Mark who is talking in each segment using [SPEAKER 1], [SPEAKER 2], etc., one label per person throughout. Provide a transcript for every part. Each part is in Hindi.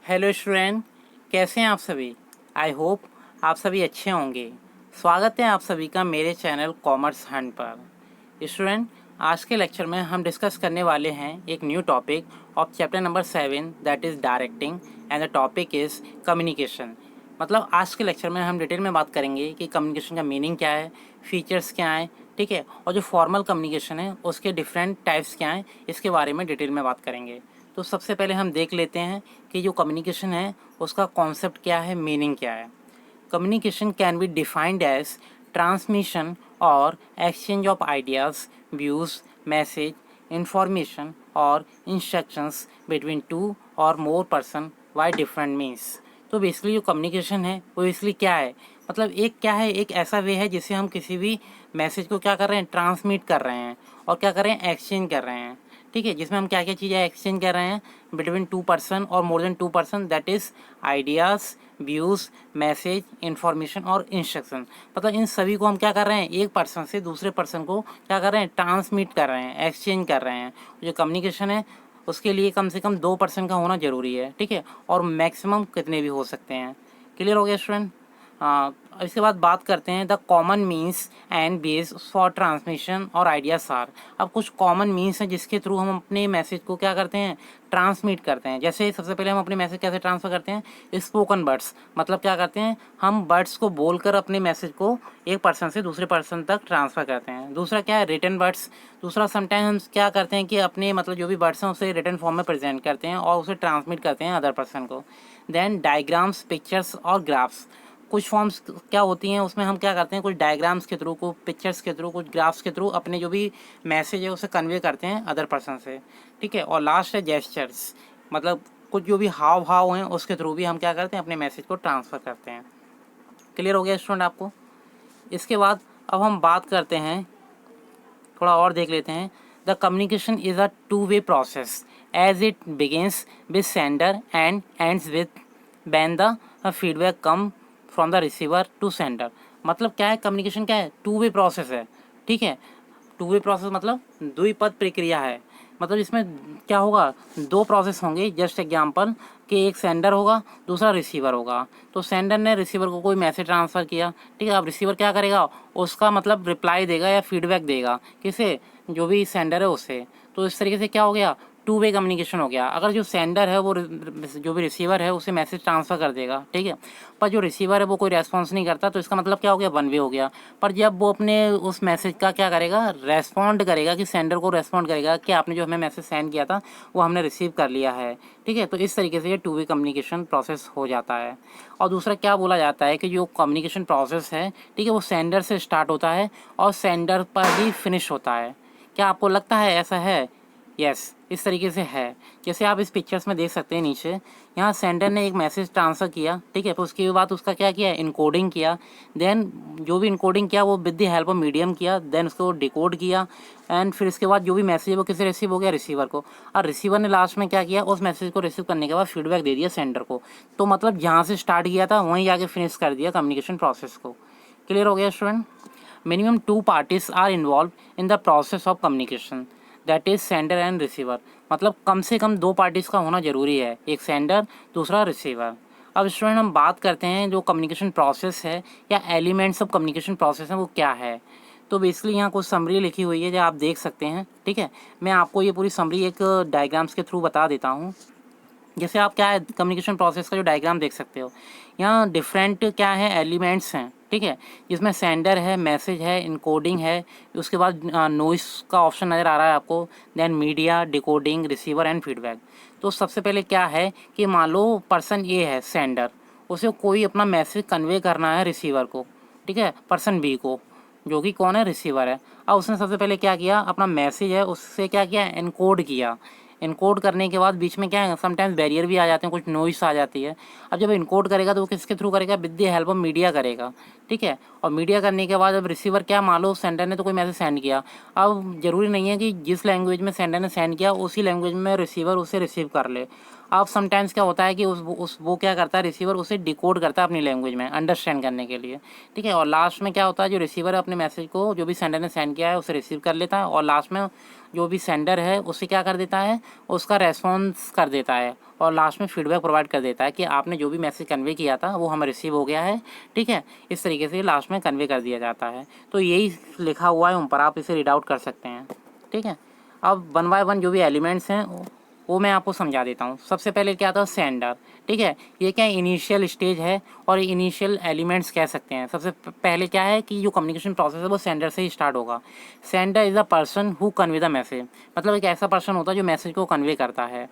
[SPEAKER 1] हेलो स्टूडेंट, कैसे हैं आप सभी। आई होप आप सभी अच्छे होंगे। स्वागत है आप सभी का मेरे चैनल कॉमर्स हंट पर। स्टूडेंट, आज के लेक्चर में हम डिस्कस करने वाले हैं एक new topic of chapter number 7 that is directing and the topic is communication. मतलब आज के लेक्चर में हम डिटेल में बात करेंगे कि कम्युनिकेशन का मीनिंग क्या है, फीचर्स क्या हैं, ठीक है, और जो फॉर्मल कम्युनिकेशन है उसके डिफरेंट टाइप्स क्या हैं, इसके बारे में डिटेल में बात करेंगे। तो सबसे पहले हम देख लेते हैं कि जो कम्युनिकेशन है उसका कॉन्सेप्ट क्या है, मीनिंग क्या है। Communication can be defined as transmission और exchange of ideas, views, message, information और इंस्ट्रक्शंस बिटवीन टू और more person by different means. तो बेसिकली जो कम्युनिकेशन है वो बेसिकली क्या है, मतलब एक क्या है, एक ऐसा वे है जिससे हम किसी भी मैसेज को क्या कर रहे हैं, ट्रांसमिट कर रहे हैं और क्या कर रहे हैं, एक्सचेंज कर रहे हैं। ठीक है, जिसमें हम क्या क्या चीज़ें एक्सचेंज कर रहे हैं बिटवीन टू पर्सन और more than two person, that is ideas, views, message, information और इंस्ट्रक्शन। मतलब इन सभी को हम क्या कर रहे हैं, एक पर्सन से दूसरे पर्सन को क्या कर रहे हैं, ट्रांसमिट कर रहे हैं, एक्सचेंज कर रहे हैं। जो कम्युनिकेशन है उसके लिए कम से कम 2 पर्सन का होना ज़रूरी है, ठीक है, और मैक्सिमम कितने भी हो सकते हैं। क्लियर हो गया स्टूडेंट। इसके बाद बात करते हैं the common means and base for transmission और आइडियाज आर। अब कुछ कॉमन मीन्स हैं जिसके थ्रू हम अपने मैसेज को क्या करते हैं, ट्रांसमिट करते हैं। जैसे सबसे पहले हम अपने मैसेज कैसे ट्रांसफ़र करते हैं, स्पोकन वर्ड्स। मतलब क्या करते हैं, हम वर्ड्स को बोलकर अपने मैसेज को एक पर्सन से दूसरे पर्सन तक ट्रांसफ़र करते हैं। दूसरा क्या है, रिटन वर्ड्स। दूसरा समटाइम हम क्या करते हैं कि अपने मतलब जो भी वर्ड्स हैं उसे रिटन फॉर्म में प्रेजेंट करते हैं और उसे ट्रांसमिट करते हैं अदर पर्सन को। देन डायग्राम्स, पिक्चर्स और ग्राफ्स। कुछ फॉर्म्स क्या होती हैं उसमें हम क्या करते हैं, कुछ डायग्राम्स के थ्रू, कुछ पिक्चर्स के थ्रू, कुछ ग्राफ्स के थ्रू अपने जो भी मैसेज है उसे कन्वे करते हैं अदर पर्सन से, ठीक है। और लास्ट है जेस्चर्स। मतलब कुछ जो भी हाव भाव हैं उसके थ्रू भी हम क्या करते हैं, अपने मैसेज को ट्रांसफ़र करते हैं। क्लियर हो गया स्टूडेंट आपको। इसके बाद अब हम बात करते हैं, थोड़ा और देख लेते हैं। The communication is a two way process as it begins with sender and ends with when the feedback come from the receiver to sender. मतलब क्या है, कम्युनिकेशन क्या है, टू वे प्रोसेस है, ठीक है। टू वे प्रोसेस मतलब द्विपद प्रक्रिया है। मतलब इसमें क्या होगा, 2 प्रोसेस होंगे। जस्ट एग्जांपल कि एक सेंडर होगा, दूसरा रिसीवर होगा। तो सेंडर ने रिसीवर को कोई मैसेज ट्रांसफ़र किया, ठीक है। अब रिसीवर क्या करेगा, उसका मतलब रिप्लाई देगा या फीडबैक देगा किसे, जो भी सेंडर है उससे। तो इस तरीके से क्या हो गया, टू वे कम्युनिकेशन हो गया। अगर जो सेंडर है वो जो भी रिसीवर है उसे मैसेज ट्रांसफ़र कर देगा, ठीक है, पर जो रिसीवर है वो कोई रेस्पॉन्स नहीं करता, तो इसका मतलब क्या हो गया, वन वे हो गया। पर जब वो अपने उस मैसेज का क्या करेगा, रेस्पॉन्ड करेगा, कि सेंडर को रेस्पॉन्ड करेगा कि आपने जो हमें मैसेज सेंड किया था वो हमने रिसीव कर लिया है, ठीक है। तो इस तरीके से ये टू वे कम्युनिकेशन प्रोसेस हो जाता है। और दूसरा क्या बोला जाता है कि जो कम्युनिकेशन प्रोसेस है, ठीक है, वो सेंडर से स्टार्ट होता है और सेंडर पर ही फिनिश होता है। क्या आपको लगता है ऐसा है? यस, इस तरीके से है। जैसे आप इस पिक्चर्स में देख सकते हैं नीचे, यहाँ सेंडर ने एक मैसेज ट्रांसफ़र किया, ठीक है, फिर उसके बाद उसका क्या किया, इनकोडिंग किया। देन जो भी इनकोडिंग किया वो with the help of medium किया, देन उसको डिकोड किया, एंड फिर इसके बाद जो भी मैसेज है वो किसे रिसीव हो गया, रिसीवर को। और रिसीवर ने लास्ट में क्या किया, उस मैसेज को रिसीव करने के बाद फीडबैक दे दिया सेंडर को। तो मतलब जहाँ से स्टार्ट किया था वहीं जाके फिनिश कर दिया कम्युनिकेशन प्रोसेस को। क्लियर हो गया student. Minimum 2 parties are involve in the process of communication, that is sender and receiver. मतलब कम से कम 2 पार्टीज़ का होना ज़रूरी है, एक सेंडर, दूसरा रिसीवर। अब स्टूडेंट हम बात करते हैं जो कम्युनिकेशन प्रोसेस है या एलिमेंट्स ऑफ कम्युनिकेशन प्रोसेस है वो क्या है। तो बेसिकली यहाँ कुछ समरी लिखी हुई है जो आप देख सकते हैं, ठीक है। मैं आपको ये पूरी समरी एक डायग्राम्स के थ्रू बता देता हूँ। जैसे आप क्या है, कम्युनिकेशन प्रोसेस का जो डायग्राम देख सकते हो, यहाँ डिफरेंट क्या है, एलिमेंट्स हैं, ठीक है, जिसमें सेंडर है, मैसेज है, इनकोडिंग है, उसके बाद नॉइस का ऑप्शन नज़र आ रहा है आपको, then media, decoding, receiver and feedback. तो सबसे पहले क्या है कि मान लो पर्सन ए है सेंडर, उसे कोई अपना मैसेज कन्वे करना है रिसीवर को, ठीक है, पर्सन बी को, जो कि कौन है, रिसीवर है। अब उसने सबसे पहले क्या किया, अपना मैसेज है उससे क्या किया, इनकोड किया। इनकोड करने के बाद बीच में क्या है, समटाइम्स बैरियर भी आ जाते हैं, कुछ नॉइस आ जाती है। अब जब इनकोड करेगा तो वो किसके थ्रू करेगा, with the help of media करेगा, ठीक है। और मीडिया करने के बाद अब रिसीवर क्या, मान लो सेंडर ने तो कोई मैसेज सेंड किया, अब ज़रूरी नहीं है कि जिस लैंग्वेज में सेंडर ने सेंड किया उसी लैंग्वेज में रिसीवर उसे रिसीव कर ले। अब समटाइम्स क्या होता है कि उस वो क्या करता है, रिसीवर उसे डिकोड करता है अपनी लैंग्वेज में अंडरस्टैंड करने के लिए, ठीक है। और लास्ट में क्या होता है, जो रिसीवर है अपने मैसेज को जो भी सेंडर ने सेंड किया है उसे रिसीव कर लेता है और लास्ट में जो भी सेंडर है उसे क्या कर देता है, उसका रेस्पॉन्स कर देता है और लास्ट में फीडबैक प्रोवाइड कर देता है कि आपने जो भी मैसेज कन्वे किया था वो हमें रिसीव हो गया है, ठीक है। इस तरीके से लास्ट में कन्वे कर दिया जाता है। तो यही लिखा हुआ है ऊपर, आप इसे रीड आउट कर सकते हैं, ठीक है। अब वन बाय वन जो भी एलिमेंट्स हैं वो मैं आपको समझा देता हूँ। सबसे पहले क्या था, सेंडर, ठीक है। ये क्या इनिशियल स्टेज है और इनिशियल एलिमेंट्स कह सकते हैं। सबसे पहले क्या है कि जो कम्युनिकेशन प्रोसेस है वो सेंडर से ही स्टार्ट होगा। Sender is the person who convey the message, मतलब एक ऐसा पर्सन होता है जो मैसेज को कन्वे करता है।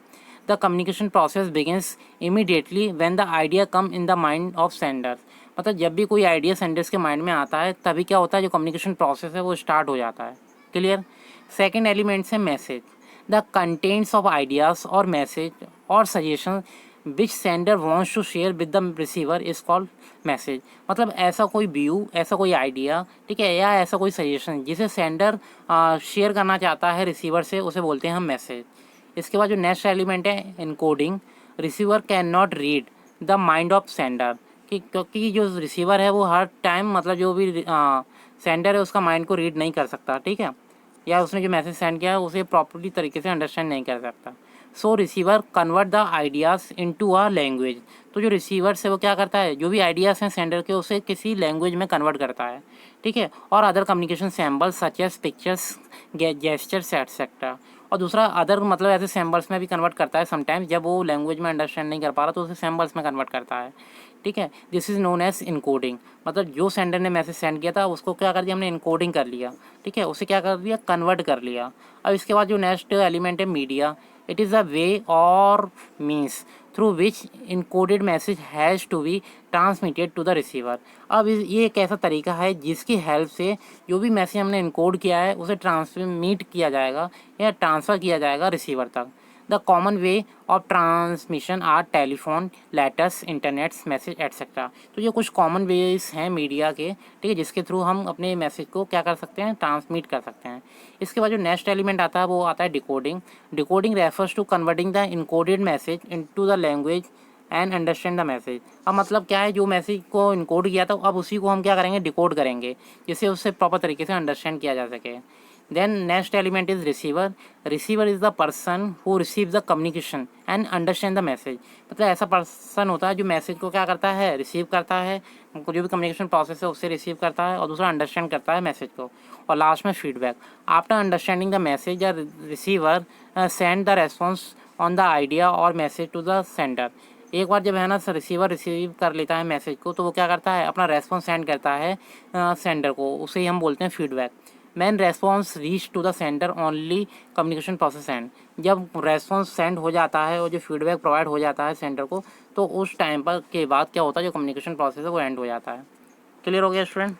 [SPEAKER 1] The communication process begins immediately when the idea come in the mind of sender, मतलब जब भी कोई आइडिया सेंडर्स के माइंड में आता है तभी क्या होता है, जो कम्युनिकेशन प्रोसेस है वो स्टार्ट हो जाता है। क्लियर। सेकेंड एलिमेंट्स है message, the contents of ideas और मैसेज और suggestion which sender wants to share with the receiver is called message, मतलब ऐसा कोई व्यू, ऐसा कोई आइडिया, ठीक है, या ऐसा कोई सजेशन जिसे सेंडर शेयर करना चाहता है रिसीवर से, उसे बोलते हैं हम मैसेज। इसके बाद जो नेक्स्ट एलिमेंट है encoding, receiver can not read the mind of sender, क्योंकि जो रिसीवर है वो हर टाइम मतलब जो भी सेंडर है उसका माइंड को रीड नहीं कर सकता, ठीक है, या उसने जो मैसेज सेंड किया है उसे प्रॉपर्ली तरीके से अंडरस्टैंड नहीं कर सकता। So receiver convert the ideas into a language, तो जो रिसीवर से वो क्या करता है, जो भी आइडियाज़ हैं सेंडर के उसे किसी लैंग्वेज में कन्वर्ट करता है, ठीक है। और other communication symbols such as pictures, gestures etcetera, और दूसरा अदर मतलब ऐसे सैम्बल्स में भी कन्वर्ट करता है समटाइम्स, जब वो लैंग्वेज में अंडरस्टैंड नहीं कर पा रहा तो उसे सैम्बल्स में कन्वर्ट करता है, ठीक है। This is known as encoding, मतलब जो सेंडर ने मैसेज सेंड किया था उसको क्या कर दिया हमने, इनकोडिंग कर लिया, ठीक है, उसे क्या कर दिया, कन्वर्ट कर लिया। अब इसके बाद जो नेक्स्ट एलिमेंट है media, it is a way और means through which encoded message has to be transmitted to the receiver. अब ये एक ऐसा तरीका है जिसकी हेल्प से जो भी मैसेज हमने इनकोड किया है उसे ट्रांसमिट किया जाएगा या ट्रांसफ़र किया जाएगा रिसीवर तक। The common way of transmission are telephone, letters, internets, message etcetera. तो ये कुछ कॉमन वेज हैं मीडिया के, ठीक है, जिसके थ्रू हम अपने मैसेज को क्या कर सकते हैं, ट्रांसमिट कर सकते हैं। इसके बाद जो नेक्स्ट एलिमेंट आता है वो आता है decoding. Decoding refers to converting the encoded message into the language and understand the message. अब मतलब क्या है, जो मैसेज को इनकोड किया था अब उसी को हम क्या करेंगे, डिकोड करेंगे, जिससे उससे प्रॉपर तरीके से अंडरस्टैंड किया जा सके। Then next element is receiver. Receiver is the person who receives the communication and understand the message. मतलब ऐसा पर्सन होता है जो मैसेज को क्या करता है, रिसीव करता है, जो भी कम्युनिकेशन प्रोसेस है उससे रिसीव करता है, और दूसरा अंडरस्टैंड करता है मैसेज को। और लास्ट में feedback, after understanding the message the receiver send the response on the idea और मैसेज टू द सेंडर। एक बार जब है ना रिसीवर रिसीव कर लेता है मैसेज को तो वो क्या करता है, अपना रेस्पॉन्स सेंड करता है सेंडर को, उसे ही हम बोलते हैं feedback. Man response reach to the sender only communication process end, जब रेस्पॉन्स सेंड हो जाता है और जो फीडबैक प्रोवाइड हो जाता है सेंडर को, तो उस टाइम पर के बाद क्या होता है, जो कम्युनिकेशन प्रोसेस है वो एंड हो जाता है। क्लियर हो गया स्टूडेंट।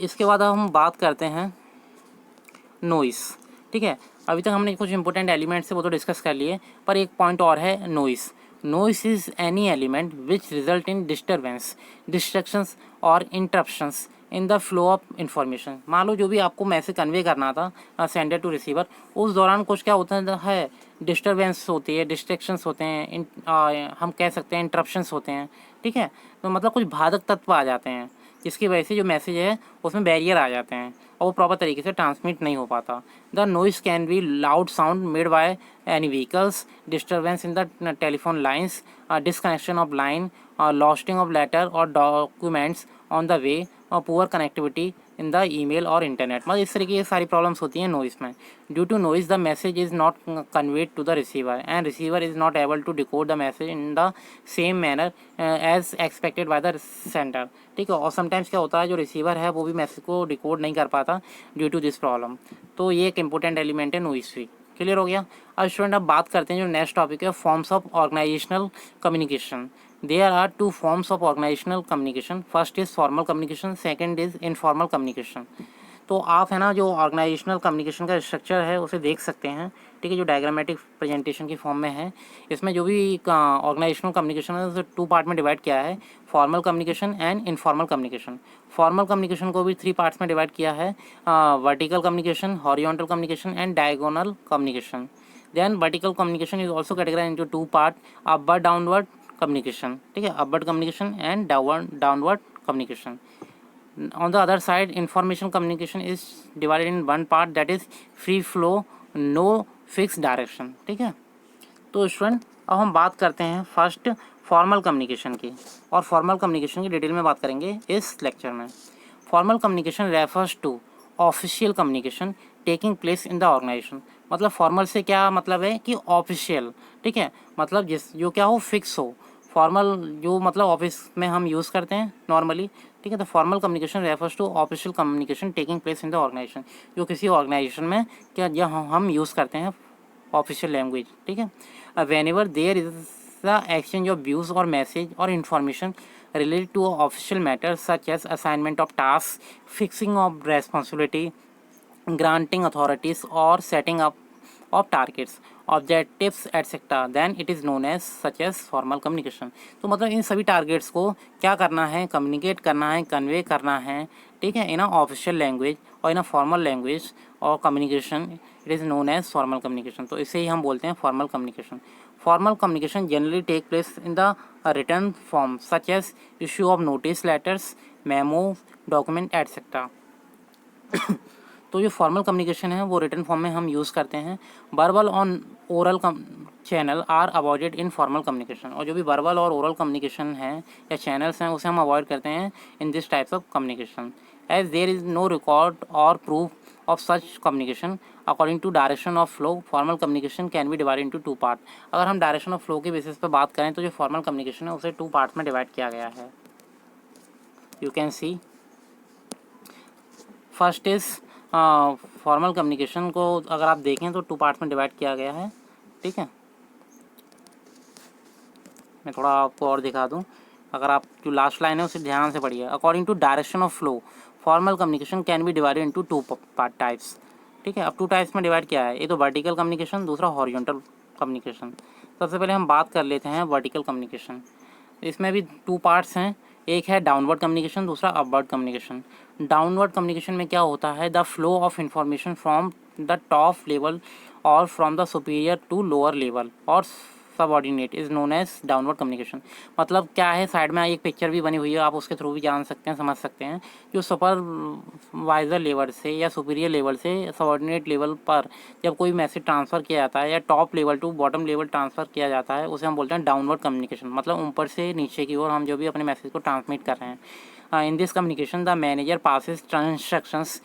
[SPEAKER 1] इसके बाद हम बात करते हैं नॉइस, ठीक है। अभी तक हमने कुछ इंपॉर्टेंट एलिमेंट्स है वो तो डिस्कस कर लिए, पर एक पॉइंट और है, noise. Noise is any element which result in disturbance, distractions और interruptions in the flow of information. मान लो जो भी आपको मैसेज कन्वे करना था सेंडर टू रिसीवर, उस दौरान कुछ क्या होता है, डिस्टर्बेंस होती है, डिस्ट्रैक्शंस होते हैं, हम कह सकते हैं इंटरप्शंस होते हैं, ठीक है। तो मतलब कुछ बाधक तत्व आ जाते हैं जिसकी वजह से जो मैसेज है उसमें बैरियर आ जाते हैं और वो प्रॉपर तरीके से ट्रांसमिट नहीं हो पाता। The noise can be loud sound made by any vehicles, disturbance in the telephone lines, disconnection of line, losting of letter और डॉक्यूमेंट्स ऑन द वे, और poor connectivity in the email और इंटरनेट। मतलब इस तरीके की सारी प्रॉब्लम्स होती हैं नॉइस में। Due to noise the message is not conveyed to the receiver and receiver is not able to decode the message in the same manner as expected by the sender, ठीक है। और समटाइम्स क्या होता है, जो रिसीवर है वो भी मैसेज को डिकोड नहीं कर पाता ड्यू टू दिस प्रॉब्लम। तो ये एक इंपॉर्टेंट एलिमेंट है नॉइस भी। क्लियर हो गया। अब स्टूडेंट अब बात करते हैं जो नेक्स्ट टॉपिक है, forms of organisational communication. There are two forms of organizational communication. First is formal communication, second is informal communication. तो आप है ना जो ऑर्गेनाइजेशनल कम्युनिकेशन का स्ट्रक्चर है उसे देख सकते हैं, ठीक है, जो डायग्रामेटिक प्रेजेंटेशन की फॉर्म में है। इसमें जो भी ऑर्गेनाइजेशनल कम्युनिकेशन है उसे 2 पार्ट में डिवाइड किया है, formal communication and informal communication. Formal communication को भी 3 पार्ट्स में डिवाइड किया है, vertical communication, horizontal communication and diagonal communication. Then vertical communication is also categorised into 2 part, upward downward communication, ठीक है, upward communication and downward communication. On the other side, information communication is divided in one part, that is free flow, no fixed direction, ठीक है। तो स्टूडेंट अब हम बात करते हैं फर्स्ट फॉर्मल कम्युनिकेशन की, और फॉर्मल कम्युनिकेशन की डिटेल में बात करेंगे इस लेक्चर में। Formal communication refers to official communication taking place in the organisation. मतलब फॉर्मल से क्या मतलब है कि ऑफिशियल, ठीक है, मतलब जिस जो क्या हो फिक्स हो। फॉर्मल जो मतलब ऑफिस में हम यूज़ करते हैं नॉर्मली, ठीक है। तो formal communication refers to official communication taking place in the organisation, जो किसी ऑर्गेनाइजेशन में क्या जहाँ हम यूज़ करते हैं ऑफिशियल लैंग्वेज, ठीक है। Whenever there is the exchange of views और मैसेज और information related to official matters such as assignment of tasks, fixing of responsibility, granting authorities, or setting up of targets, objectives, etc. then it is known as such as formal communication। तो मतलब इन सभी टारगेट्स को क्या करना है, कम्युनिकेट करना है, कन्वे करना है, ठीक है, इन अ ऑफिशियल लैंग्वेज और इन अ फॉर्मल लैंग्वेज और communication, it is known as formal communication. तो इसे ही हम बोलते हैं formal communication. Formal communication generally take place in the written form such as issue of notice letters, memo, document, etc. तो जो फॉर्मल कम्युनिकेशन है वो रिटन फॉर्म में हम यूज़ करते हैं। Verbal on oral channel are avoided in formal communication, और जो भी वर्बल और ओरल कम्युनिकेशन है या चैनल्स हैं उसे हम अवॉइड करते हैं in this types of communication, as there is no record और proof of such communication according to direction of flow। formal communication can be divided into two part। अगर हम डायरेक्शन ऑफ फ्लो के बेसिस पे बात करें तो जो फॉर्मल कम्युनिकेशन है उसे टू पार्ट में डिवाइड किया गया है। You can see first is formal communication को अगर आप देखें तो टू पार्ट्स में डिवाइड किया गया है, ठीक है। मैं थोड़ा आपको और दिखा दूं, अगर आप जो लास्ट लाइन है उसे ध्यान से पढ़िए। According to direction of flow formal communication can be divided into two part types, ठीक है। अब टू टाइप्स में डिवाइड किया है, ये तो वर्टिकल कम्युनिकेशन, दूसरा हॉरिजॉन्टल कम्युनिकेशन। सबसे पहले हम बात कर लेते हैं वर्टिकल कम्युनिकेशन। इसमें भी टू पार्ट्स हैं, एक है डाउनवर्ड कम्युनिकेशन, दूसरा अपवर्ड कम्युनिकेशन। डाउनवर्ड कम्युनिकेशन में क्या होता है, the flow of information from the top level और from the superior to lower level और subordinate is known as downward communication. मतलब क्या है, साइड में एक पिक्चर भी बनी हुई है, आप उसके थ्रू भी जान सकते हैं, समझ सकते हैं। जो सुपरवाइजर लेवल से या सुपीरियर लेवल से सबऑर्डिनेट लेवल पर जब कोई मैसेज ट्रांसफ़र किया जाता है या top level to bottom level transfer किया जाता है उसे हम बोलते हैं डाउनवर्ड कम्युनिकेशन। मतलब ऊपर से नीचे की ओर हम जो भी अपने मैसेज को ट्रांसमिट कर रहे हैं। In this communication, the manager passes instructions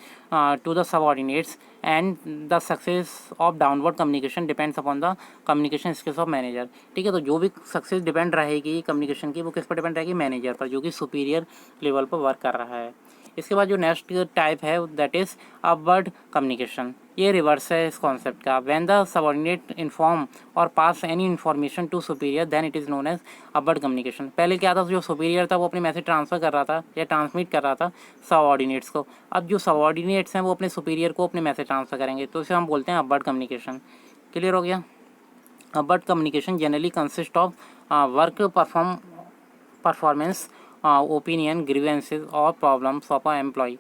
[SPEAKER 1] to the subordinates, and the success of downward communication depends upon the communication skills of manager। ठीक है, तो जो भी सक्सेस डिपेंड रहेगी कम्युनिकेशन की वो किस पर डिपेंड रहेगी, मैनेजर पर, जो कि सुपीरियर लेवल पर वर्क कर रहा है। इसके बाद जो नेक्स्ट टाइप है दैट इज़ अपवर्ड कम्युनिकेशन। ये रिवर्स है इस कॉन्सेप्ट का। व्हेन द सबऑर्डिनेट इन्फॉर्म और pass any information to superior then it is known as upward communication. पहले क्या था, जो सुपीरियर था वो अपने मैसेज ट्रांसफ़र कर रहा था या ट्रांसमिट कर रहा था सबऑर्डिनेट्स को। अब जो सबऑर्डिनेट्स हैं वो अपने सुपीरियर को अपने मैसेज ट्रांसफ़र करेंगे, तो इसे हम बोलते हैं अपवर्ड कम्युनिकेशन। क्लियर हो गया। Upward communication generally consist of work performance, opinion, grievances और प्रॉब्लम्स ऑफ अ एम्प्लॉय।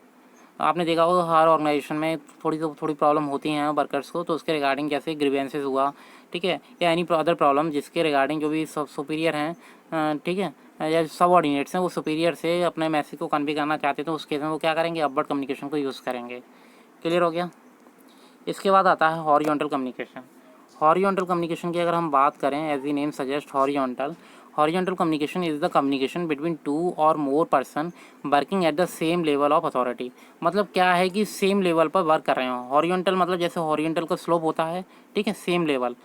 [SPEAKER 1] आपने देखा होगा हर ऑर्गेनाइजेशन में थोड़ी प्रॉब्लम होती हैं वर्कर्स को, तो उसके रिगार्डिंग जैसे ग्रीवेंसेस हुआ, ठीक है, या एनी अदर प्रॉब्लम जिसके रिगार्डिंग जो भी सुपीरियर हैं, ठीक है, या सबऑर्डिनेट्स हैं वो सुपीरियर से अपने मैसेज को कन्वे करना चाहते हैं, तो उस केस में वो क्या करेंगे, अपवर्ड कम्युनिकेशन को यूज़ करेंगे। क्लियर हो गया। इसके बाद आता है हॉरिजॉन्टल कम्युनिकेशन। हॉरिजॉन्टल कम्युनिकेशन की अगर हम बात करें, as the name suggest horizontal communication is the communication between two और more person working at the same level of authority. मतलब क्या है कि सेम लेवल पर वर्क कर रहे हो। हॉरिजॉन्टल मतलब जैसे हॉरिजॉन्टल का स्लोप होता है, ठीक है, सेम लेवल,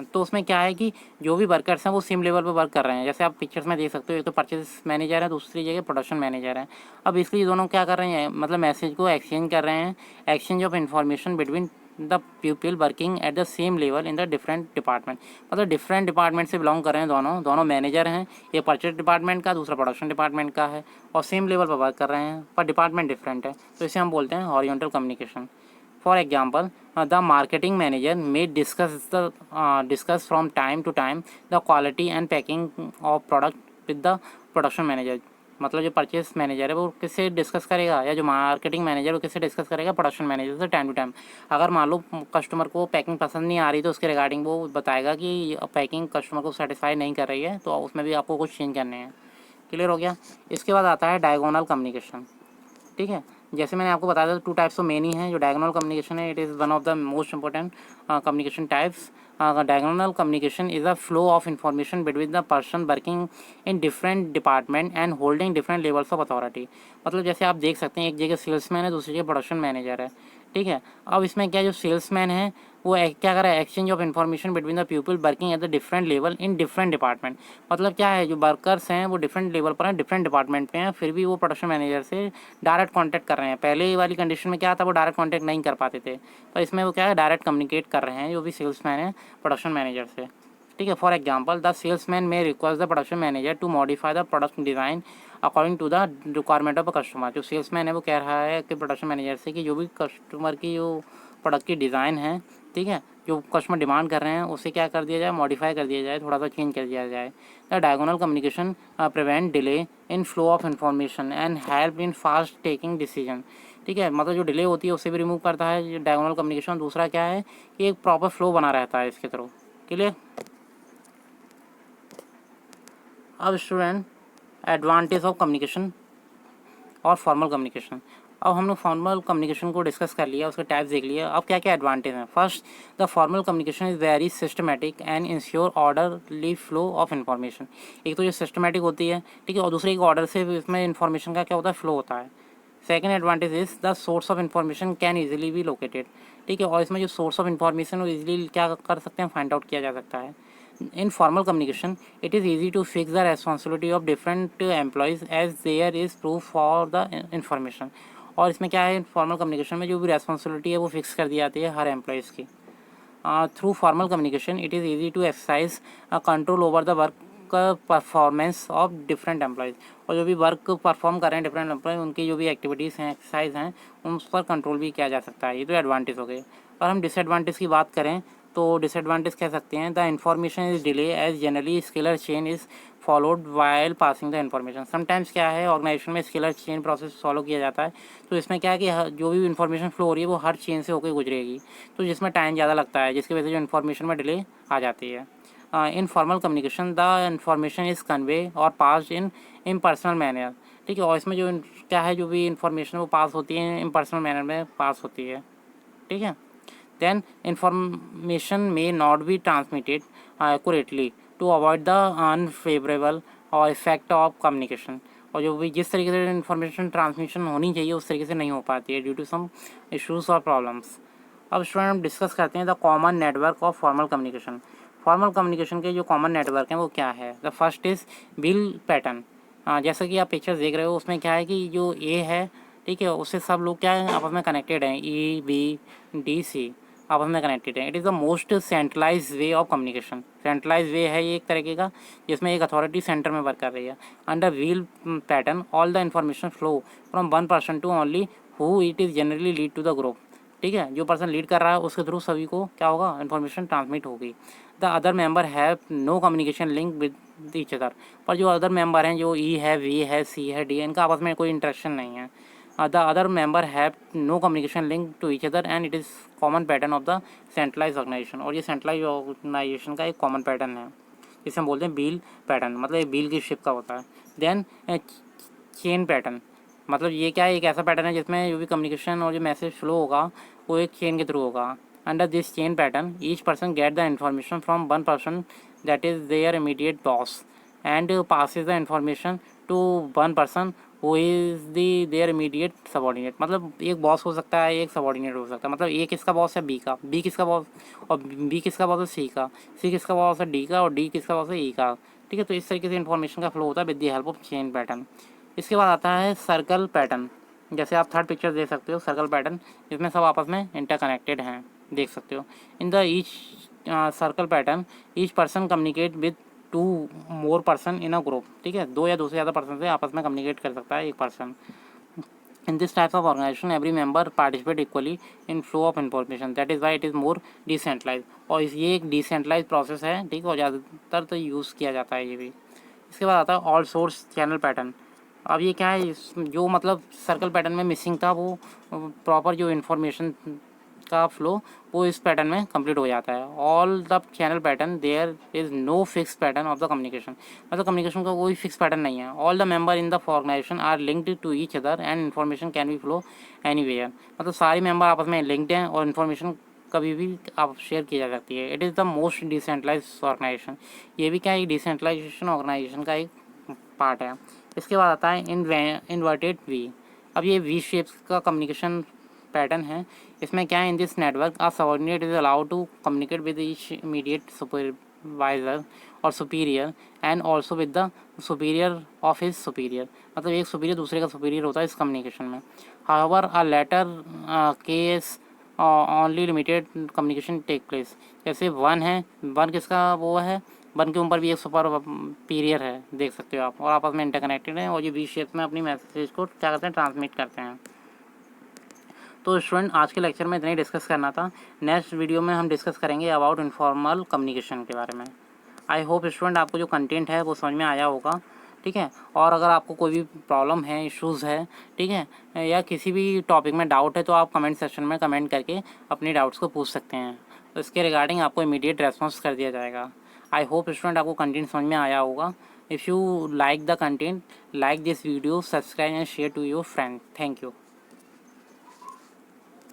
[SPEAKER 1] तो उसमें क्या है कि जो भी वर्कर्स हैं वो सेम लेवल पर वर्क कर रहे हैं। जैसे आप पिक्चर्स में देख सकते हो, एक तो परचेज मैनेजर है, दूसरी जगह प्रोडक्शन मैनेजर है। अब इसलिए दोनों क्या कर रहे हैं, मतलब मैसेज को एक्सचेंज कर रहे हैं, exchange of information between the people working at the same level in the different department. मतलब डिफरेंट डिपार्टमेंट से बिलोंग कर रहे हैं, दोनों मैनेजर हैं, ये परचेज डिपार्टमेंट का, दूसरा प्रोडक्शन डिपार्टमेंट का है, और सेम लेवल पर वर्क कर रहे हैं पर डिपार्टमेंट डिफरेंट है, तो इसे हम बोलते हैं horizontal communication. For example, the marketing manager may discuss from time to time the quality and packing of product with the production manager। मतलब जो परचेस मैनेजर है वो किससे डिस्कस करेगा, या जो मार्केटिंग मैनेजर वो किससे डिस्कस करेगा, प्रोडक्शन मैनेजर से टाइम टू टाइम। अगर मान लो कस्टमर को पैकिंग पसंद नहीं आ रही तो उसके रिगार्डिंग वो बताएगा कि पैकिंग कस्टमर को सेटिस्फाई नहीं कर रही है, तो उसमें भी आपको कुछ चेंज करने हैं। क्लियर हो गया। इसके बाद आता है डायगोनल कम्युनिकेशन, ठीक है। जैसे मैंने आपको बताया था 2 टाइप्स ऑफ मेन ही हैं। जो डायगोनल कम्युनिकेशन है, it is one of the most important communication types. Diagonal communication is a flow of information between the person working in different department and holding different levels of authority. मतलब जैसे आप देख सकते हैं, एक जगह सेल्समैन है, दूसरी जगह प्रोडक्शन मैनेजर है, ठीक है। अब इसमें क्या, जो सेल्समैन है वो क्या कर रहा है, exchange of information between the people working at the different level in different department. मतलब क्या है, जो वर्कर्स हैं वो डिफरेंट लेवल पर हैं, डिफरेंट डिपार्टमेंट पे हैं, फिर भी वो प्रोडक्शन मैनेजर से डायरेक्ट कॉन्टैक्ट कर रहे हैं। पहले वाली कंडीशन में क्या था, वो डायरेक्ट कॉन्टैक्ट नहीं कर पाते थे, पर इसमें वो क्या है, डायरेक्ट कम्युनिकेट कर रहे हैं जो भी सेल्समैन है प्रोडक्शन मैनेजर से, ठीक है। For example, the salesman may request the production manager to modify the product design according to the requirement of a customer. जो सेल्समैन है वो कह रहा है कि प्रोडक्शन मैनेजर से कि जो भी कस्टमर की जो प्रोडक्ट की डिज़ाइन है, ठीक है, जो कस्टमर डिमांड कर रहे हैं उसे क्या कर दिया जाए, मॉडिफाई कर दिया जाए, थोड़ा सा चेंज कर दिया जाए। The diagonal communication prevent delay in flow of information and help in fast taking decision, ठीक है। मतलब जो डिले होती है उससे भी रिमूव करता है डायगोनल कम्युनिकेशन। दूसरा क्या है कि एक प्रॉपर फ्लो बना रहता है इसके थ्रू। क्लियर। अब स्टूडेंट, एडवांटेज ऑफ कम्युनिकेशन और फॉर्मल कम्युनिकेशन। अब हम लोग फॉर्मल कम्युनिकेशन को डिस्कस कर लिया, उसके टाइप्स देख लिया। अब क्या क्या एडवांटेज हैं। First, the formal communication is very systematic and ensure orderly flow of information. एक तो ये सिस्टमेटिक होती है, ठीक है, और दूसरे एक ऑर्डर से इसमें इन्फॉर्मेशन का क्या होता है, फ्लो होता है। Second advantage is the source of information can easily be located, ठीक है, और इसमें जो सोर्स ऑफ इन्फॉर्मेशन वो ईजिली क्या कर सकते हैं, फाइंड आउट किया जा सकता है। In formal communication, it is easy to fix the responsibility of different employees as there is proof for the information। और इसमें क्या है, फॉर्मल कम्युनिकेशन में जो भी रेस्पॉन्सिबिलिटी है वो फिक्स कर दी जाती है हर एम्प्लॉयज़ की। Through formal communication it is easy to exercise control over the work performance of different employees. और जो भी वर्क परफॉर्म कर रहे हैं डिफरेंट एम्प्लॉय, उनकी जो भी एक्टिविटीज़ हैं, एक्सरसाइज हैं, उन पर कंट्रोल भी किया जा सकता है। ये तो एडवांटेज हो गए। और हम डिसएडवांटेज की बात करें तो डिसएडवांटेज कह सकते हैं, the information is delay as generally scalar chain is followed while passing the information. Sometimes क्या है, ऑर्गेनाइजेशन में स्केलर चेन प्रोसेस फॉलो किया जाता है, तो इसमें क्या है कि जो भी इन्फॉर्मेशन फ्लो हो रही है वो हर चेन से होकर गुजरेगी, तो जिसमें टाइम ज़्यादा लगता है, जिसकी वजह से जो इन्फॉर्मेशन में डिले आ जाती है। In formal communication the information is convey और पास इन इम्पर्सनल मैनर, ठीक है, और इसमें जो क्या है, जो भी इन्फॉर्मेशन वो पास होती है इम्पर्सनल मैनर में पास होती है, ठीक है। then information may not be transmitted accurately to avoid the unfavorable or effect of communication। और जो भी जिस तरीके से इन्फॉर्मेशन ट्रांसमिशन होनी चाहिए उस तरीके से नहीं हो पाती है ड्यू टू सम इश्यूज और प्रॉब्लम्स। अब स्टूडेंट हम डिस्कस करते हैं the common network of formal communication. Formal communication के जो कॉमन नेटवर्क हैं वो क्या है। The first is bill pattern. जैसा कि आप पिक्चर्स देख रहे हो उसमें क्या है कि जो ए है, ठीक है, उससे सब लोग क्या है, आपस में कनेक्टेड हैं, ई बी डी सी आपस में कनेक्टेड है। It is the most centralize way of communication. Centralize way है ये एक तरीके का, जिसमें एक अथॉरिटी सेंटर में वर्क कर रही है। Under wheel pattern all the information flow from one person to only who it is generally lead to the group, ठीक है, जो पर्सन लीड कर रहा है उसके थ्रू सभी को क्या होगा, इन्फॉर्मेशन ट्रांसमिट होगी। The other member have no communication link with each other. पर जो अदर मेंबर हैं, जो ई है, वी है, सी है, डी है, इनका आपस में कोई इंटरेक्शन नहीं है। the other member have no communication link to each other and it is common pattern of the centralized organization। और ये centralized organization का एक common pattern है, जिसे हम बोलते हैं बील पैटर्न, मतलब ये बील की शेप का होता है। देन चेन पैटर्न, मतलब ये क्या है, एक ऐसा पैटर्न है जिसमें जो भी कम्युनिकेशन और जो मैसेज फ्लो होगा वो एक चेन के थ्रू होगा। Under this chain pattern each person get the information from one person that is their immediate boss and passes the information to one person who is their immediate subordinate। मतलब एक बॉस हो सकता है, एक सबॉर्डिनेट हो सकता है। मतलब ए किसका बॉस है, बी का, बी किसका बॉस, और बी किसका बॉस है, सी का, सी किसका बॉस है, डी का, और डी किसका बॉस है, ई का, ठीक है। तो इस तरीके से इन्फॉर्मेशन का फ्लो होता है with the help of chain pattern. इसके बाद आता है सर्कल पैटर्न। जैसे आप थर्ड पिक्चर देख सकते हो, सर्कल पैटर्न, जिसमें सब आपस में इंटरकनेक्टेड हैं, देख सकते हो। In the each circle pattern each person communicate with two more person in a group, ठीक है, दो या दो से ज़्यादा पर्सन से आपस में कम्युनिकेट कर सकता है एक person. In this types of organisation every member participate equally in flow of information, that is why it is more decentralize. और ये एक डिसेंट्रलाइज प्रोसेस है, ठीक है, और ज़्यादातर तो यूज़ किया जाता है ये भी। इसके बाद आता है ऑल सोर्स चैनल पैटर्न। अब ये क्या है, जो मतलब सर्कल पैटर्न में मिसिंग था वो प्रॉपर जो इन्फॉर्मेशन का फ्लो वो इस पैटर्न में कंप्लीट हो जाता है। All the channel pattern there is no fix pattern of the communication, मतलब कम्युनिकेशन का कोई फिक्स पैटर्न नहीं है। All the member in the organisation are linked to each other and information can be flow anywhere, मतलब सारे मेंबर आपस में लिंक्ड हैं और इन्फॉर्मेशन कभी भी आप शेयर की जा सकती है। It is the most decentralize organisation, ये भी क्या है, डिसेंट्रलाइजेशन ऑर्गेनाइजेशन का एक पार्ट है। इसके बाद आता है इन्वर्टेड वी। अब ये वी शेप्स का कम्युनिकेशन पैटर्न है। इसमें क्या है, in this network a subordinate is allowed to communicate with each immediate supervisor और superior and also with the superior of his superior, मतलब एक सुपीरियर दूसरे का सुपीरियर होता है इस कम्युनिकेशन में। However a letter case only limited communication take place, जैसे वन है, वन किसका वो है, वन के ऊपर भी एक सुपर पीरियर है, देख सकते हो आप, और आपस में इंटरकनेक्टेड हैं और ये वी शेप में अपनी मैसेज को क्या करते हैं, ट्रांसमिट करते हैं। तो स्टूडेंट आज के लेक्चर में इतना ही डिस्कस करना था। नेक्स्ट वीडियो में हम डिस्कस करेंगे अबाउट इनफॉर्मल कम्युनिकेशन के बारे में। आई होप स्टूडेंट आपको जो कंटेंट है वो समझ में आया होगा, ठीक है। और अगर आपको कोई भी प्रॉब्लम है, इश्यूज़ है, ठीक है, या किसी भी टॉपिक में डाउट है तो आप कमेंट सेक्शन में कमेंट करके अपनी डाउट्स को पूछ सकते हैं, तो इसके रिगार्डिंग आपको इमीडिएट रेस्पॉन्स कर दिया जाएगा। आई होप स्टूडेंट आपको कंटेंट समझ में आया होगा। If you like the content, like this video, subscribe and share to your friend. Thank you.